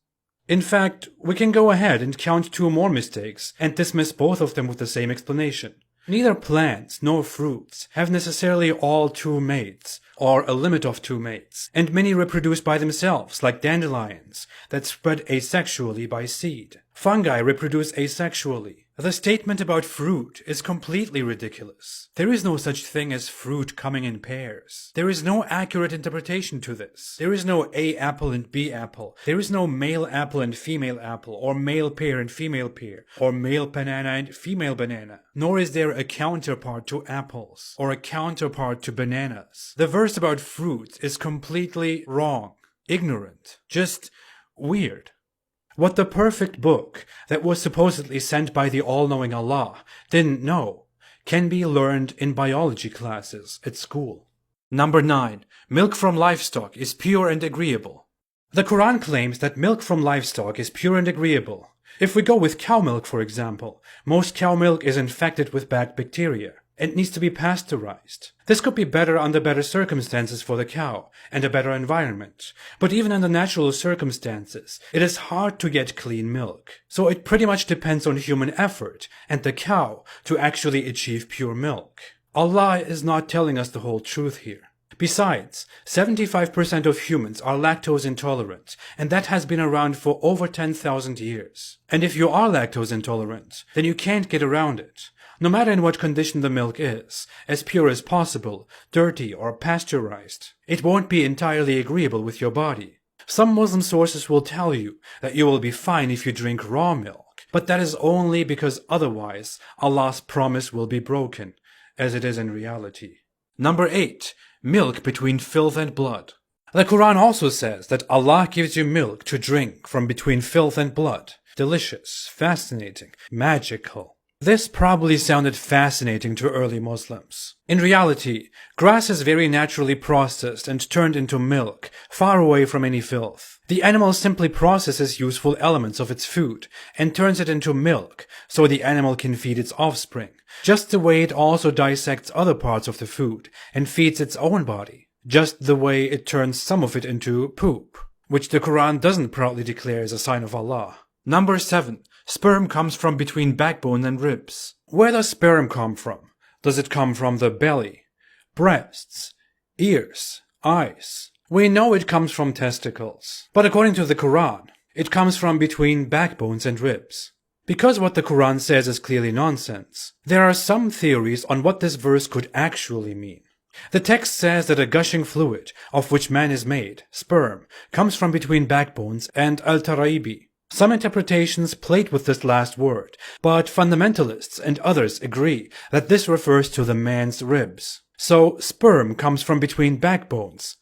In fact, we can go ahead and count two more mistakes and dismiss both of them with the same explanation. Neither plants nor fruits have necessarily all two mates, or a limit of two mates, and many reproduce by themselves, like dandelions, that spread asexually by seed. Fungi reproduce asexually. The statement about fruit is completely ridiculous. There is no such thing as fruit coming in pairs. There is no accurate interpretation to this. There is no A apple and B apple. There is no male apple and female apple, or male pear and female pear, or male banana and female banana. Nor is there a counterpart to apples, or a counterpart to bananas. The verse about fruit is completely wrong, ignorant, just weird. What the perfect book that was supposedly sent by the all-knowing Allah didn't know can be learned in biology classes at school. Number 9. Milk from livestock is pure and agreeable. The Quran claims that milk from livestock is pure and agreeable. If we go with cow milk, for example, most cow milk is infected with bad bacteria and needs to be pasteurized. This could be better under better circumstances for the cow and a better environment. But even under natural circumstances, it is hard to get clean milk. So it pretty much depends on human effort and the cow to actually achieve pure milk. Allah is not telling us the whole truth here. Besides, 75% of humans are lactose intolerant, and that has been around for over 10,000 years. And if you are lactose intolerant, then you can't get around it. No matter in what condition the milk is, as pure as possible, dirty or pasteurized, it won't be entirely agreeable with your body. Some Muslim sources will tell you that you will be fine if you drink raw milk, but that is only because otherwise Allah's promise will be broken, as it is in reality. Number 8. Milk between filth and blood. The Quran also says that Allah gives you milk to drink from between filth and blood. Delicious, fascinating, magical. This probably sounded fascinating to early Muslims. In reality, grass is very naturally processed and turned into milk, far away from any filth. The animal simply processes useful elements of its food and turns it into milk so the animal can feed its offspring, just the way it also dissects other parts of the food and feeds its own body, just the way it turns some of it into poop, which the Quran doesn't proudly declare as a sign of Allah. Number 7. Sperm comes from between backbone and ribs. Where does sperm come from? Does it come from the belly, breasts, ears, eyes? We know it comes from testicles. But according to the Quran, it comes from between backbones and ribs. Because what the Quran says is clearly nonsense, there are some theories on what this verse could actually mean. The text says that a gushing fluid, of which man is made, sperm, comes from between backbones and al-taraibi. Some interpretations played with this last word, but fundamentalists and others agree that this refers to the man's ribs. So sperm comes from between backbones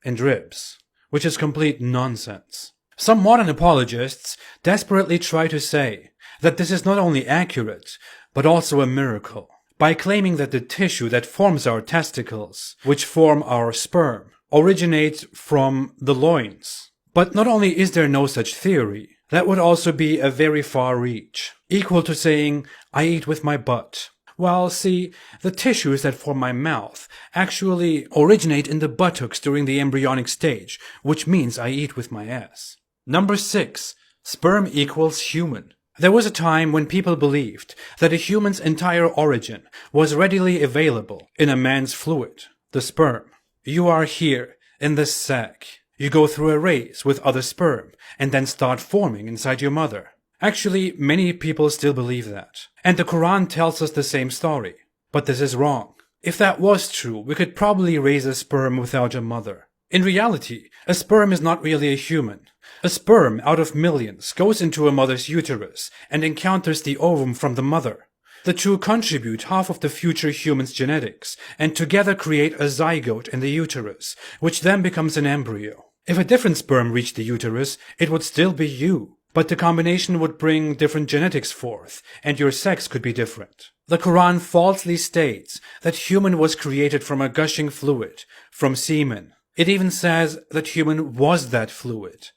and ribs, which is complete nonsense. Some modern apologists desperately try to say that this is not only accurate, but also a miracle, by claiming that the tissue that forms our testicles, which form our sperm, originates from the loins. But not only is there no such theory, that would also be a very far reach, equal to saying, I eat with my butt. Well, see, the tissues that form my mouth actually originate in the buttocks during the embryonic stage, which means I eat with my ass. Number 6. Sperm equals human. There was a time when people believed that a human's entire origin was readily available in a man's fluid, the sperm. You are here, in this sac. You go through a race with other sperm and then start forming inside your mother. Actually, many people still believe that. And the Quran tells us the same story. But this is wrong. If that was true, we could probably raise a sperm without a mother. In reality, a sperm is not really a human. A sperm out of millions goes into a mother's uterus and encounters the ovum from the mother. The two contribute half of the future human's genetics and together create a zygote in the uterus, which then becomes an embryo. If a different sperm reached the uterus, it would still be you, but the combination would bring different genetics forth, and your sex could be different. The Quran falsely states that human was created from a gushing fluid, from semen. It even says that human was that fluid,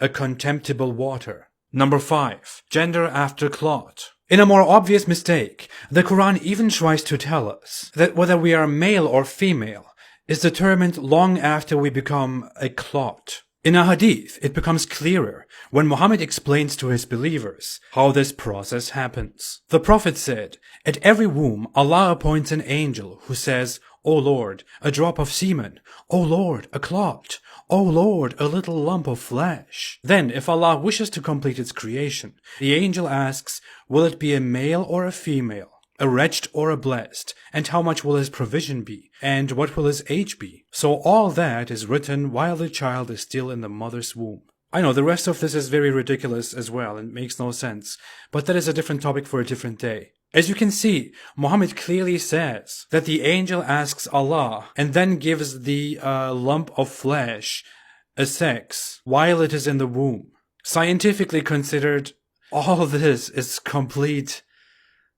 a contemptible water. Number 5. Gender after clot. In a more obvious mistake, the Quran even tries to tell us that whether we are male or female is determined long after we become a clot. In a hadith, it becomes clearer when Muhammad explains to his believers how this process happens. The Prophet said, "At every womb, Allah appoints an angel who says, 'O Lord, a drop of semen. O Lord, a clot. O Lord, a little lump of flesh.' Then, if Allah wishes to complete its creation, the angel asks, 'Will it be a male or a female? A wretched or a blessed? And how much will his provision be? And what will his age be?' So all that is written while the child is still in the mother's womb." I know the rest of this is very ridiculous as well and makes no sense, but that is a different topic for a different day. As you can see, Muhammad clearly says that the angel asks Allah and then gives the lump of flesh a sex while it is in the womb. Scientifically considered, all this is complete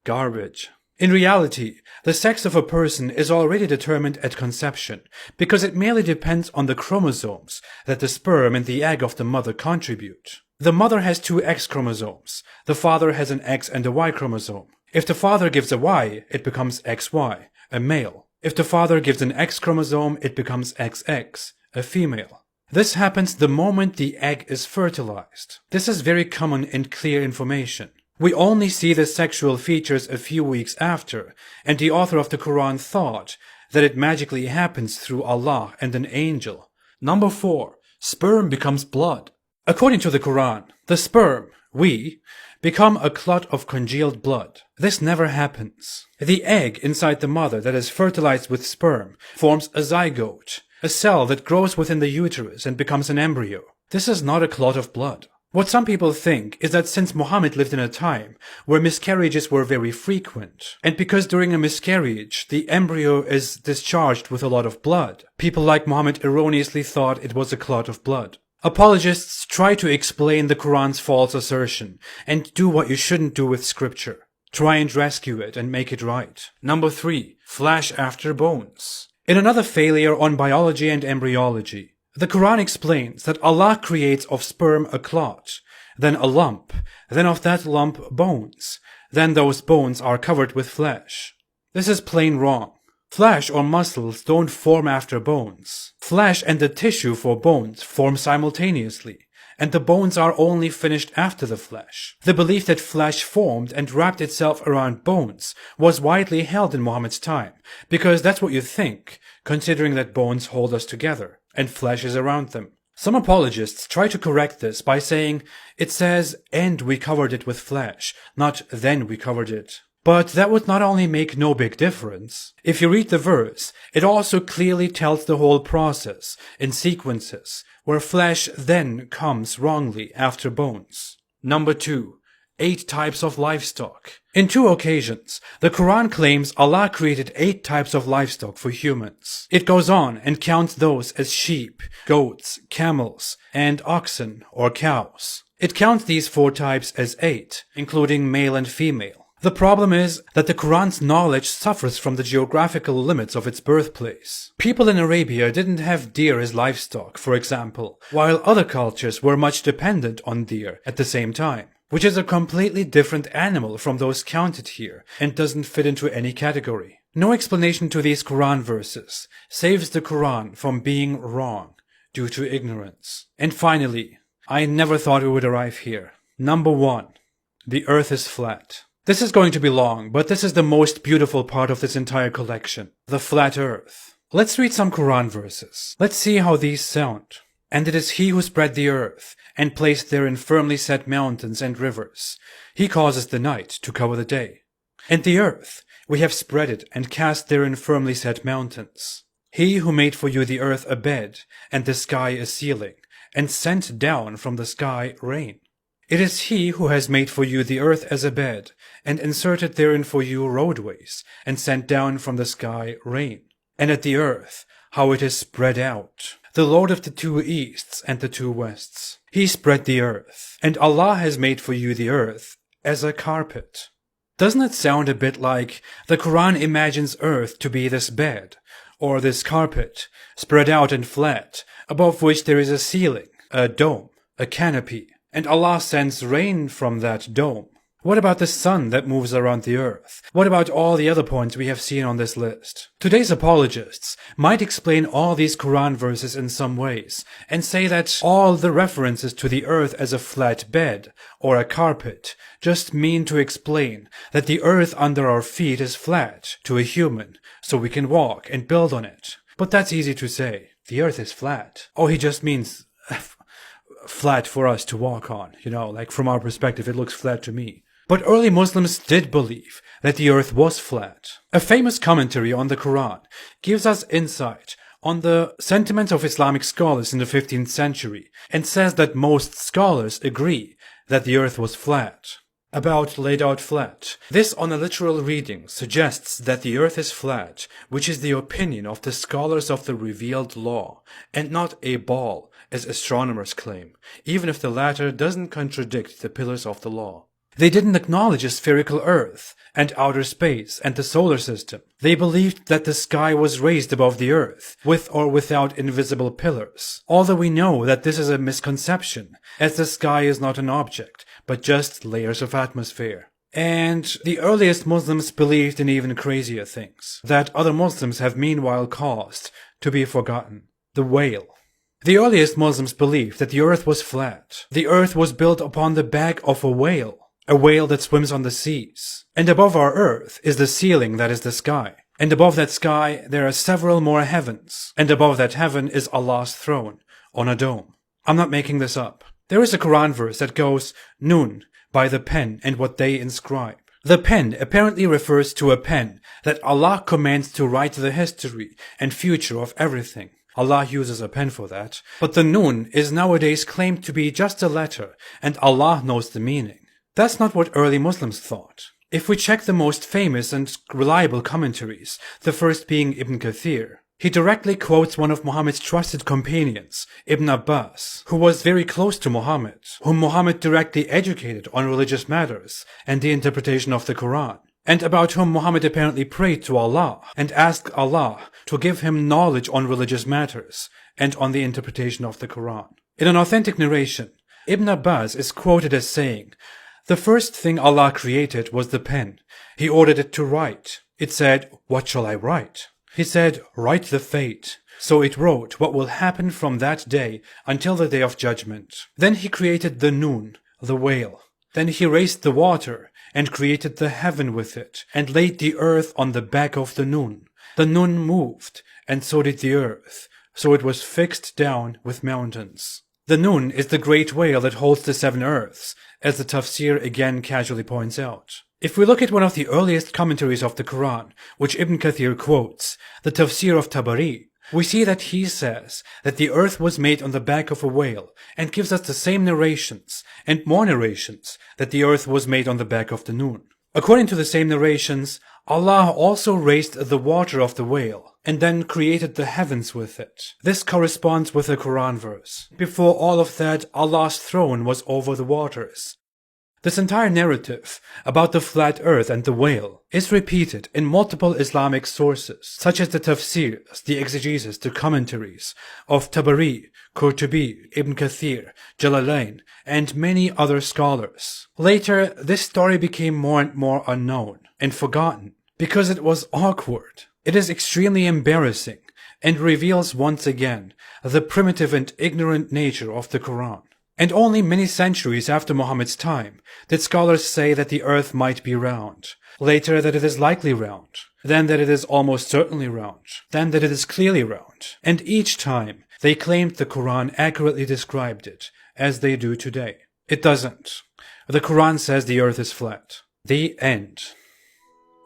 garbage. In reality, the sex of a person is already determined at conception because it merely depends on the chromosomes that the sperm and the egg of the mother contribute. The mother has 2 X chromosomes. The father has an X and a Y chromosome. If the father gives a Y, it becomes XY, a male. If the father gives an X chromosome, it becomes XX, a female. This happens the moment the egg is fertilized. This is very common and clear information. We only see the sexual features a few weeks after, and the author of the Quran thought that it magically happens through Allah and an angel. Number 4. Sperm becomes blood. According to the Quran, the sperm, we, become a clot of congealed blood. This never happens. The egg inside the mother that is fertilized with sperm forms a zygote, a cell that grows within the uterus and becomes an embryo. This is not a clot of blood. What some people think is that since Muhammad lived in a time where miscarriages were very frequent, and because during a miscarriage the embryo is discharged with a lot of blood, people like Muhammad erroneously thought it was a clot of blood. Apologists try to explain the Quran's false assertion and do what you shouldn't do with scripture. Try and rescue it and make it right. Number 3. Flesh after bones. In another failure on biology and embryology, the Quran explains that Allah creates of sperm a clot, then a lump, then of that lump bones, then those bones are covered with flesh. This is plain wrong. Flesh or muscles don't form after bones. Flesh and the tissue for bones form simultaneously, and the bones are only finished after the flesh. The belief that flesh formed and wrapped itself around bones was widely held in Muhammad's time, because that's what you think, considering that bones hold us together, and flesh is around them. Some apologists try to correct this by saying, it says, and we covered it with flesh, not then we covered it. But that would not only make no big difference. If you read the verse, it also clearly tells the whole process in sequences, where flesh then comes wrongly after bones. Number 2. 8 types of livestock. In 2 occasions, the Quran claims Allah created 8 types of livestock for humans. It goes on and counts those as sheep, goats, camels, and oxen or cows. It counts these 4 types as 8, including male and female. The problem is that the Quran's knowledge suffers from the geographical limits of its birthplace. People in Arabia didn't have deer as livestock, for example, while other cultures were much dependent on deer at the same time, which is a completely different animal from those counted here and doesn't fit into any category. No explanation to these Quran verses saves the Quran from being wrong due to ignorance. And finally, I never thought we would arrive here. Number 1. The earth is flat. This is going to be long, but this is the most beautiful part of this entire collection. The flat earth. Let's read some Quran verses. Let's see how these sound. And it is He who spread the earth, and placed therein firmly set mountains and rivers. He causes the night to cover the day. And the earth, we have spread it, and cast therein firmly set mountains. He who made for you the earth a bed, and the sky a ceiling, and sent down from the sky rain. It is He who has made for you the earth as a bed, and inserted therein for you roadways, and sent down from the sky rain. And at the earth, how it is spread out, the Lord of the 2 easts and the 2 wests. He spread the earth, and Allah has made for you the earth as a carpet. Doesn't it sound a bit like the Quran imagines earth to be this bed, or this carpet, spread out and flat, above which there is a ceiling, a dome, a canopy, and Allah sends rain from that dome? What about the sun that moves around the earth? What about all the other points we have seen on this list? Today's apologists might explain all these Quran verses in some ways and say that all the references to the earth as a flat bed or a carpet just mean to explain that the earth under our feet is flat to a human, so we can walk and build on it. But that's easy to say. The earth is flat. Oh, he just means flat for us to walk on. Like from our perspective, it looks flat to me. But early Muslims did believe that the earth was flat. A famous commentary on the Quran gives us insight on the sentiments of Islamic scholars in the 15th century and says that most scholars agree that the earth was flat. About laid out flat. This on a literal reading suggests that the earth is flat, which is the opinion of the scholars of the revealed law, and not a ball, as astronomers claim, even if the latter doesn't contradict the pillars of the law. They didn't acknowledge a spherical earth and outer space and the solar system. They believed that the sky was raised above the earth, with or without invisible pillars. Although we know that this is a misconception, as the sky is not an object, but just layers of atmosphere. And the earliest Muslims believed in even crazier things, that other Muslims have meanwhile caused to be forgotten. The whale. The earliest Muslims believed that the earth was flat. The earth was built upon the back of a whale that swims on the seas. And above our earth is the ceiling that is the sky. And above that sky there are several more heavens. And above that heaven is Allah's throne, on a dome. I'm not making this up. There is a Quran verse that goes, Nun, by the pen and what they inscribe. The pen apparently refers to a pen that Allah commands to write the history and future of everything. Allah uses a pen for that. But the Nun is nowadays claimed to be just a letter, and Allah knows the meaning. That's not what early Muslims thought. If we check the most famous and reliable commentaries, the first being Ibn Kathir, he directly quotes one of Muhammad's trusted companions, Ibn Abbas, who was very close to Muhammad, whom Muhammad directly educated on religious matters and the interpretation of the Quran, and about whom Muhammad apparently prayed to Allah and asked Allah to give him knowledge on religious matters and on the interpretation of the Quran. In an authentic narration, Ibn Abbas is quoted as saying, "The first thing Allah created was the pen. He ordered it to write. It said, 'What shall I write?' He said, 'Write the fate.' So it wrote what will happen from that day until the day of judgment. Then he created the Nun, the whale. Then he raised the water and created the heaven with it and laid the earth on the back of the Nun. The Nun moved, and so did the earth. So it was fixed down with mountains." The Nun is the great whale that holds the 7 earths, as the Tafsir again casually points out. If we look at one of the earliest commentaries of the Quran, which Ibn Kathir quotes, the Tafsir of Tabari, we see that he says that the earth was made on the back of a whale and gives us the same narrations and more narrations that the earth was made on the back of the Nun. According to the same narrations, Allah also raised the water of the whale and then created the heavens with it. This corresponds with the Quran verse. Before all of that, Allah's throne was over the waters. This entire narrative about the flat earth and the whale is repeated in multiple Islamic sources, such as the tafsirs, the exegesis, the commentaries of Tabari, Qurtubi, Ibn Kathir, Jalalain, and many other scholars. Later, this story became more and more unknown and forgotten because it was awkward. It is extremely embarrassing and reveals once again the primitive and ignorant nature of the Quran. And only many centuries after Muhammad's time did scholars say that the earth might be round, later that it is likely round, then that it is almost certainly round, then that it is clearly round, and each time they claimed the Quran accurately described it, as they do today. It doesn't. The Quran says the earth is flat. The end.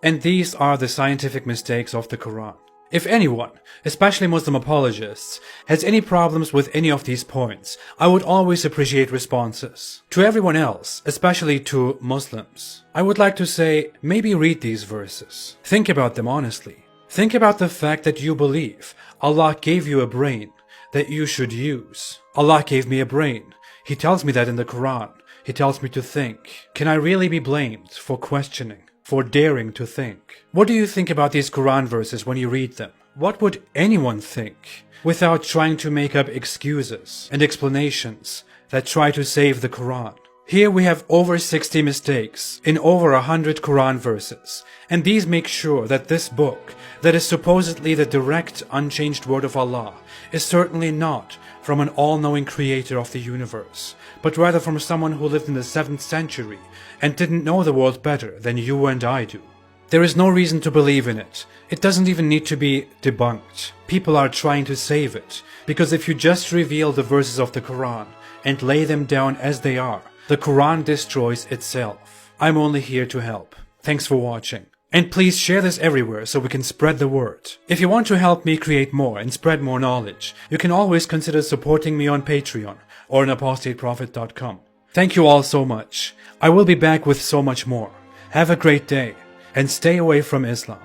And these are the scientific mistakes of the Quran. If anyone, especially Muslim apologists, has any problems with any of these points, I would always appreciate responses. To everyone else, especially to Muslims, I would like to say, maybe read these verses. Think about them honestly. Think about the fact that you believe Allah gave you a brain that you should use. Allah gave me a brain. He tells me that in the Quran. He tells me to think. Can I really be blamed for questioning? For daring to think? What do you think about these Quran verses when you read them? What would anyone think without trying to make up excuses and explanations that try to save the Quran? Here we have over 60 mistakes in over 100 Quran verses, and these make sure that this book, that is supposedly the direct, unchanged word of Allah, is certainly not from an all-knowing creator of the universe, but rather from someone who lived in the 7th century and didn't know the world better than you and I do. There is no reason to believe in it. It doesn't even need to be debunked. People are trying to save it, because if you just reveal the verses of the Quran and lay them down as they are, the Quran destroys itself. I'm only here to help. Thanks for watching. And please share this everywhere so we can spread the word. If you want to help me create more and spread more knowledge, you can always consider supporting me on Patreon or on apostateprophet.com. Thank you all so much. I will be back with so much more. Have a great day and stay away from Islam.